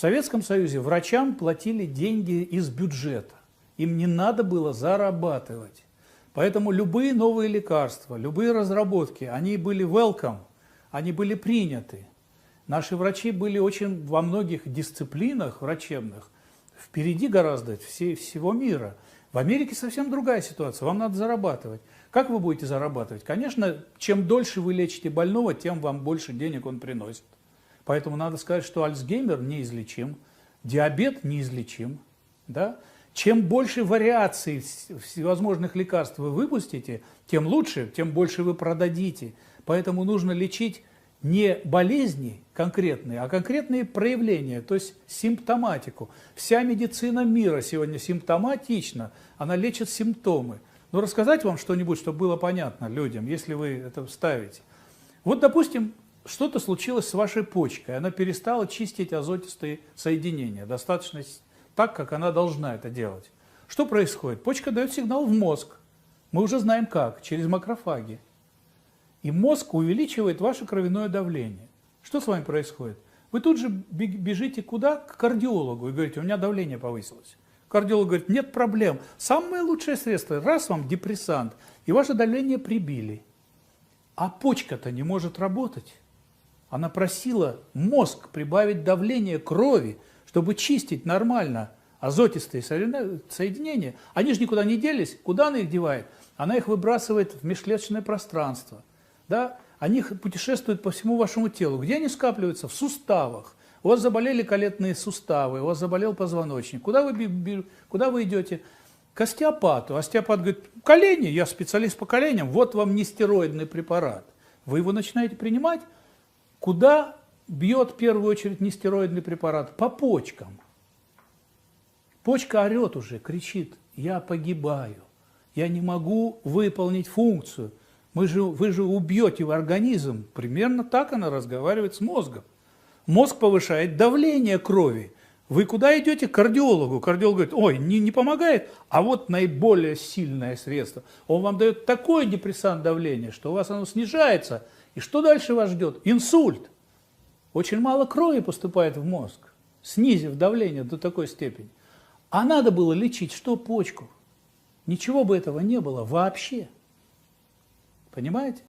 В Советском Союзе врачам платили деньги из бюджета. Им не надо было зарабатывать. Поэтому любые новые лекарства, любые разработки, они были welcome, они были приняты. Наши врачи были очень во многих дисциплинах врачебных впереди гораздо всего мира. В Америке совсем другая ситуация, вам надо зарабатывать. Как вы будете зарабатывать? Конечно, чем дольше вы лечите больного, тем вам больше денег он приносит. Поэтому надо сказать, что Альцгеймер неизлечим, диабет неизлечим. Да? Чем больше вариаций всевозможных лекарств вы выпустите, тем лучше, тем больше вы продадите. Поэтому нужно лечить не болезни конкретные, а конкретные проявления, то есть симптоматику. Вся медицина мира сегодня симптоматична, она лечит симптомы. Но рассказать вам что-нибудь, чтобы было понятно людям, если вы это вставите. Вот, допустим, что-то случилось с вашей почкой, она перестала чистить азотистые соединения, достаточно так, как она должна это делать. Что происходит? Почка дает сигнал в мозг. Мы уже знаем как, через макрофаги. И мозг увеличивает ваше кровяное давление. Что с вами происходит? Вы тут же бежите куда? К кардиологу и говорите, у меня давление повысилось. Кардиолог говорит, нет проблем. Самое лучшее средство, раз вам депрессант, и ваше давление прибили. А почка-то не может работать. Она просила мозг прибавить давление крови, чтобы чистить нормально азотистые соединения. Они же никуда не делись. Куда она их девает? Она их выбрасывает в межклеточное пространство. Да? Они путешествуют по всему вашему телу. Где они скапливаются? В суставах. У вас заболели колетные суставы, у вас заболел позвоночник. Куда вы идете? К остеопату. Остеопат говорит, колени, я специалист по коленям, вот вам нестероидный препарат. Вы его начинаете принимать. Куда бьет в первую очередь нестероидный препарат? По почкам. Почка орет уже, кричит, я погибаю, я не могу выполнить функцию. Вы же убьете организм. Примерно так она разговаривает с мозгом. Мозг повышает давление крови. Вы куда идете? К кардиологу. Кардиолог говорит, ой, не помогает, а вот наиболее сильное средство. Он вам дает такой депрессант давления, что у вас оно снижается. И что дальше вас ждет? Инсульт. Очень мало крови поступает в мозг, снизив давление до такой степени. А надо было лечить что? Почку. Ничего бы этого не было вообще. Понимаете?